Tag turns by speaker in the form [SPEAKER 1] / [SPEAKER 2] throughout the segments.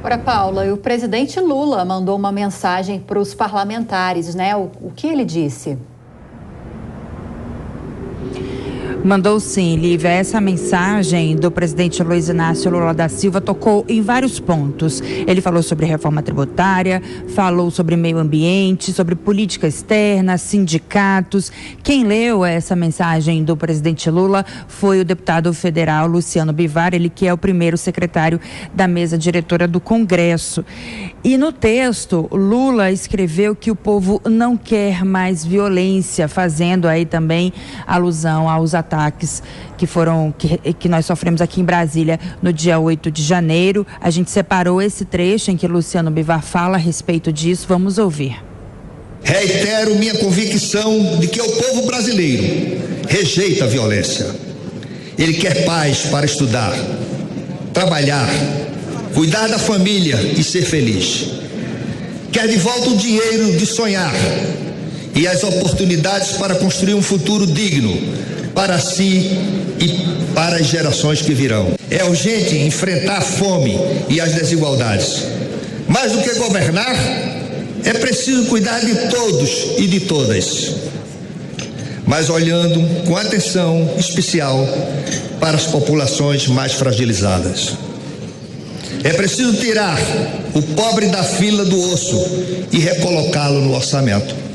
[SPEAKER 1] Ora, Paula, e o presidente Lula mandou uma mensagem para os parlamentares, né? O que ele disse?
[SPEAKER 2] Mandou sim, Lívia. Essa mensagem do presidente Luiz Inácio Lula da Silva tocou em vários pontos. Ele falou sobre reforma tributária, falou sobre meio ambiente, sobre política externa, sindicatos. Quem leu essa mensagem do presidente Lula foi o deputado federal Luciano Bivar, ele que é o primeiro secretário da mesa diretora do Congresso. E no texto, Lula escreveu que o povo não quer mais violência, fazendo aí também alusão aos ataques que nós sofremos aqui em Brasília no dia 8 de janeiro. A gente separou esse trecho em que Luciano Bivar fala a respeito disso. Vamos ouvir.
[SPEAKER 3] Reitero minha convicção de que o povo brasileiro rejeita a violência. Ele quer paz para estudar, trabalhar, cuidar da família e ser feliz. Quer de volta o dinheiro de sonhar e as oportunidades para construir um futuro digno para si e para as gerações que virão. É urgente enfrentar a fome e as desigualdades. Mais do que governar, é preciso cuidar de todos e de todas, mas olhando com atenção especial para as populações mais fragilizadas. É preciso tirar o pobre da fila do osso e recolocá-lo no orçamento.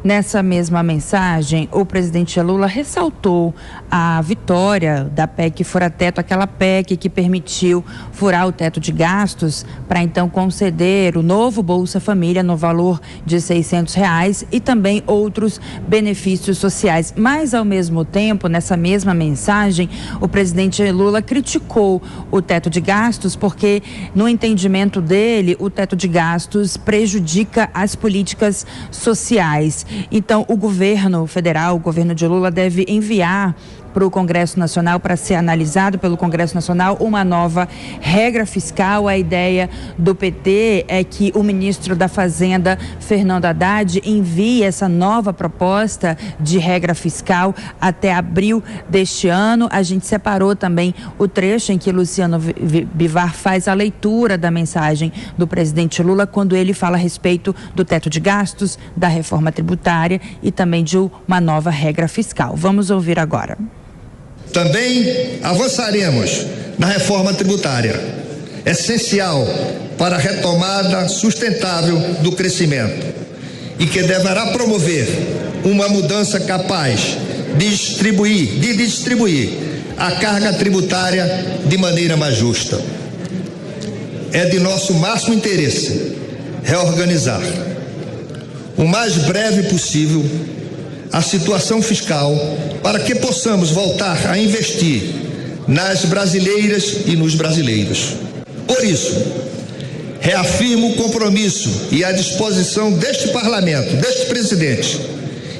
[SPEAKER 2] Nessa mesma mensagem, o presidente Lula ressaltou a vitória da PEC Fura Teto, aquela PEC que permitiu furar o teto de gastos para então conceder o novo Bolsa Família no valor de R$600 e também outros benefícios sociais. Mas, ao mesmo tempo, nessa mesma mensagem, o presidente Lula criticou o teto de gastos porque, no entendimento dele, o teto de gastos prejudica as políticas sociais. Então, o governo federal, o governo de Lula, deve enviar para o Congresso Nacional, para ser analisado pelo Congresso Nacional, uma nova regra fiscal. A ideia do PT é que o ministro da Fazenda, Fernando Haddad, envie essa nova proposta de regra fiscal até abril deste ano. A gente separou também o trecho em que Luciano Bivar faz a leitura da mensagem do presidente Lula, quando ele fala a respeito do teto de gastos, da reforma tributária e também de uma nova regra fiscal. Vamos ouvir agora.
[SPEAKER 3] Também avançaremos na reforma tributária, essencial para a retomada sustentável do crescimento e que deverá promover uma mudança capaz de distribuir a carga tributária de maneira mais justa. É de nosso máximo interesse reorganizar o mais breve possível a situação fiscal para que possamos voltar a investir nas brasileiras e nos brasileiros. Por isso, reafirmo o compromisso e a disposição deste parlamento, deste presidente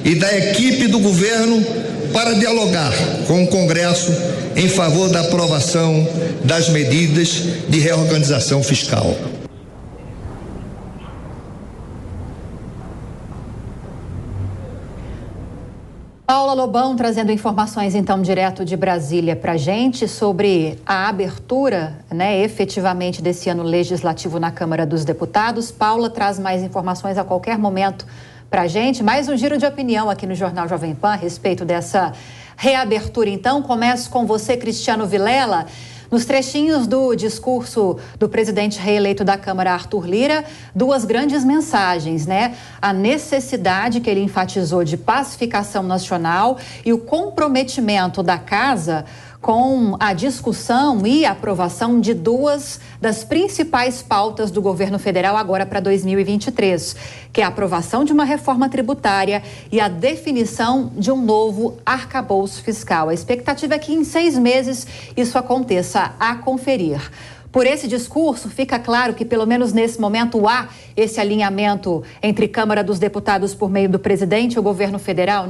[SPEAKER 3] e da equipe do governo para dialogar com o Congresso em favor da aprovação das medidas de reorganização fiscal.
[SPEAKER 1] Paula Lobão trazendo informações então direto de Brasília para a gente sobre a abertura, efetivamente desse ano legislativo na Câmara dos Deputados. Paula traz mais informações a qualquer momento para a gente. Mais um giro de opinião aqui no Jornal Jovem Pan a respeito dessa reabertura. Então, começo com você, Cristiano Vilela. Nos trechinhos do discurso do presidente reeleito da Câmara, Arthur Lira, duas grandes mensagens, A necessidade que ele enfatizou de pacificação nacional e o comprometimento da Casa com a discussão e aprovação de duas das principais pautas do governo federal agora para 2023, que é a aprovação de uma reforma tributária e a definição de um novo arcabouço fiscal. A expectativa é que em 6 meses isso aconteça. A conferir. Por esse discurso, fica claro que, pelo menos nesse momento, há esse alinhamento entre Câmara dos Deputados por meio do presidente e o governo federal,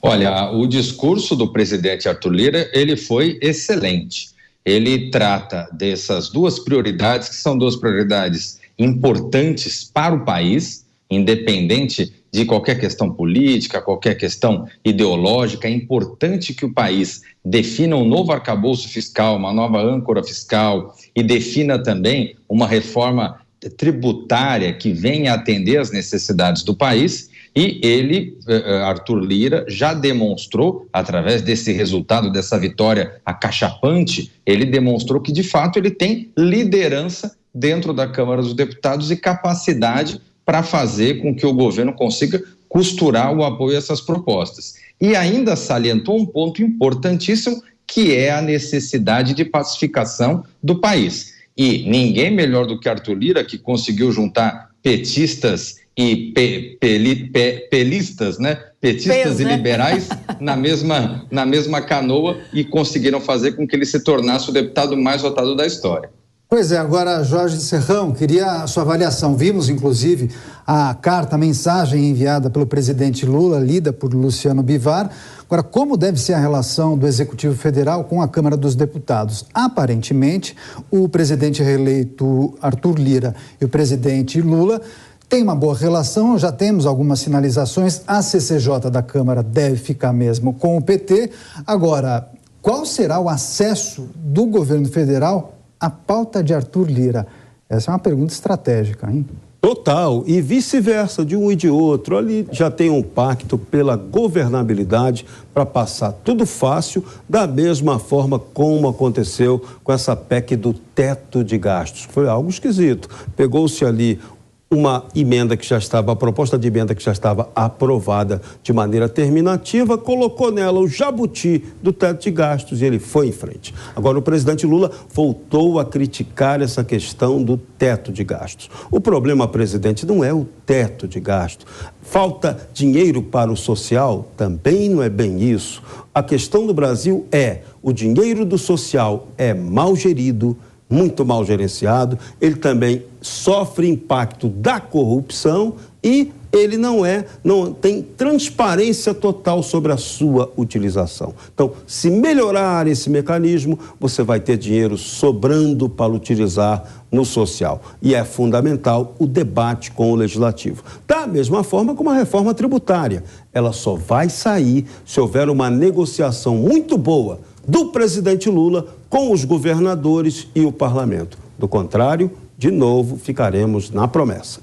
[SPEAKER 4] Olha, o discurso do presidente Arthur Lira, ele foi excelente. Ele trata dessas duas prioridades, que são duas prioridades importantes para o país, independente de qualquer questão política, qualquer questão ideológica. É importante que o país defina um novo arcabouço fiscal, uma nova âncora fiscal e defina também uma reforma tributária que venha atender às necessidades do país. E ele, Arthur Lira, já demonstrou, através desse resultado, dessa vitória acachapante, ele demonstrou que, de fato, ele tem liderança dentro da Câmara dos Deputados e capacidade para fazer com que o governo consiga costurar o apoio a essas propostas. E ainda salientou um ponto importantíssimo, que é a necessidade de pacificação do país. E ninguém melhor do que Arthur Lira, que conseguiu juntar petistas e pelistas, né? Petistas e liberais na mesma canoa, e conseguiram fazer com que ele se tornasse o deputado mais votado da história.
[SPEAKER 5] Pois é, agora, Jorge Serrão, queria a sua avaliação. Vimos, inclusive, a carta, a mensagem enviada pelo presidente Lula, lida por Luciano Bivar. Agora, como deve ser a relação do Executivo Federal com a Câmara dos Deputados? Aparentemente, o presidente reeleito Arthur Lira e o presidente Lula têm uma boa relação, já temos algumas sinalizações. A CCJ da Câmara deve ficar mesmo com o PT. Agora, qual será o acesso do governo federal a pauta de Arthur Lira? Essa é uma pergunta estratégica, hein?
[SPEAKER 6] Total, e vice-versa, de um e de outro. Ali já tem um pacto pela governabilidade para passar tudo fácil, da mesma forma como aconteceu com essa PEC do teto de gastos. Foi algo esquisito. Pegou-se ali uma emenda que já estava, a proposta de emenda que já estava aprovada de maneira terminativa, colocou nela o jabuti do teto de gastos e ele foi em frente. Agora, o presidente Lula voltou a criticar essa questão do teto de gastos. O problema, presidente, não é o teto de gasto. Falta dinheiro para o social? Também não é bem isso. A questão do Brasil é: o dinheiro do social é mal gerido, muito mal gerenciado, ele também sofre impacto da corrupção e ele não tem transparência total sobre a sua utilização. Então, se melhorar esse mecanismo, você vai ter dinheiro sobrando para utilizar no social. E é fundamental o debate com o legislativo. Da mesma forma como a reforma tributária. Ela só vai sair se houver uma negociação muito boa do presidente Lula com os governadores e o parlamento. Do contrário, de novo, ficaremos na promessa.